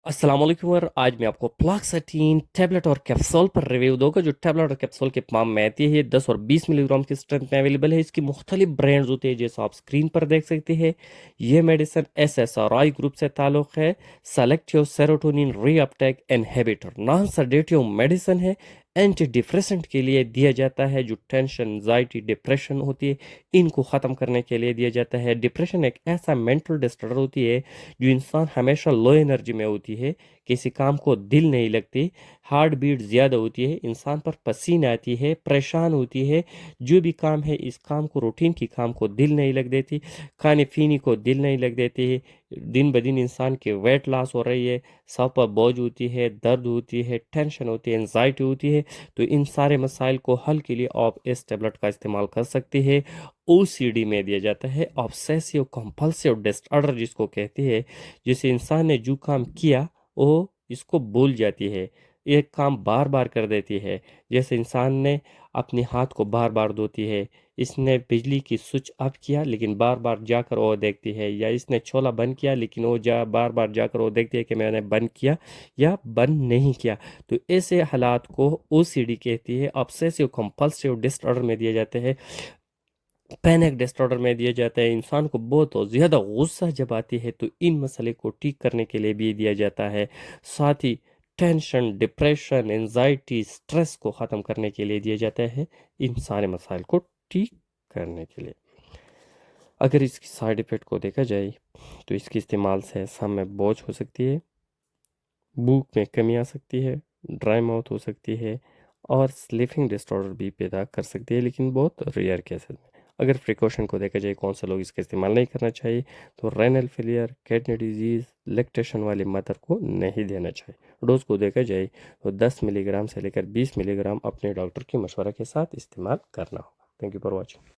अस्सलाम वालेकुम और आज मैं आपको फ्लॉक्सेटिन टैबलेट और कैप्सूल पर रिव्यू दूंगा। जो टैबलेट और कैप्सूल के पाम में आती है ये 10 और 20 मिलीग्राम की स्ट्रेंथ में अवेलेबल है। इसकी मुख्तलिफ ब्रांड्स होती है जैसा आप स्क्रीन पर देख सकते हैं। ये मेडिसिन SSRI ग्रुप से ताल्लुक़ है। Selective serotonin reuptake inhibitor non sedative medicine है। एंटी डिप्रेसेंट के लिए दिया जाता है। जो टेंशन एंजाइटी डिप्रेशन होती है इनको ख़त्म करने के लिए दिया जाता है। डिप्रेशन एक ऐसा मेंटल डिसऑर्डर होती है जो इंसान हमेशा लो एनर्जी में होती है, किसी काम को दिल नहीं लगती, हार्ट बीट ज़्यादा होती है, इंसान पर पसीना आती है, परेशान होती है, जो भी काम है इस काम को रूटीन की काम को दिल नहीं लग देती, खाने पीने को दिल नहीं लग देती है, दिन ब दिन इंसान की वेट लॉस हो रही है, सर पर बोझ होती है, दर्द होती है, टेंशन होती है, एंजाइटी होती है। तो इन सारे मसाइल को हल के लिए आप इस टेबलेट का इस्तेमाल कर सकते हैं। OCD में दिया जाता है, ऑब्सेसिव कंपल्सिव डिसऑर्डर जिसको कहते हैं, जिसे इंसान ने जो काम किया वो इसको भूल जाती है, एक काम बार बार कर देती है। जैसे इंसान ने अपने हाथ को बार बार धोती है, इसने बिजली की स्विच ऑफ किया लेकिन बार बार जाकर वो देखती है, या इसने छोला बंद किया लेकिन वो बार बार जाकर वो देखती है कि मैंने बंद किया या बंद नहीं किया। तो ऐसे हालात को OCD कहती है, ऑब्सेसिव कंपल्सिव डिसऑर्डर में दिए जाते हैं। पैनिक डिसऑर्डर में दिया जाता है। इंसान को बहुत ज़्यादा गुस्सा जब आती है तो इन मसले को ठीक करने के लिए भी दिया जाता है। साथ ही टेंशन डिप्रेशन एंजाइटी स्ट्रेस को ख़त्म करने के लिए दिया जाता है, इन सारे मसाइल को ठीक करने के लिए। अगर इसकी साइड इफ़ेक्ट को देखा जाए तो इसके इस्तेमाल से सांस में बोझ हो सकती है, भूख में कमी आ सकती है, ड्राई माउथ हो सकती है और स्लीपिंग डिसऑर्डर भी पैदा कर सकती है, लेकिन बहुत रेयर केसेस में। अगर प्रिकॉशन को देखा जाए कौन से लोग इसका इस्तेमाल नहीं करना चाहिए, तो renal failure kidney disease lactation वाली मदर को नहीं देना चाहिए। डोज को देखा जाए तो 10 मिलीग्राम से लेकर 20 मिलीग्राम अपने डॉक्टर के मशवरा के साथ इस्तेमाल करना होगा। Thank you for watching.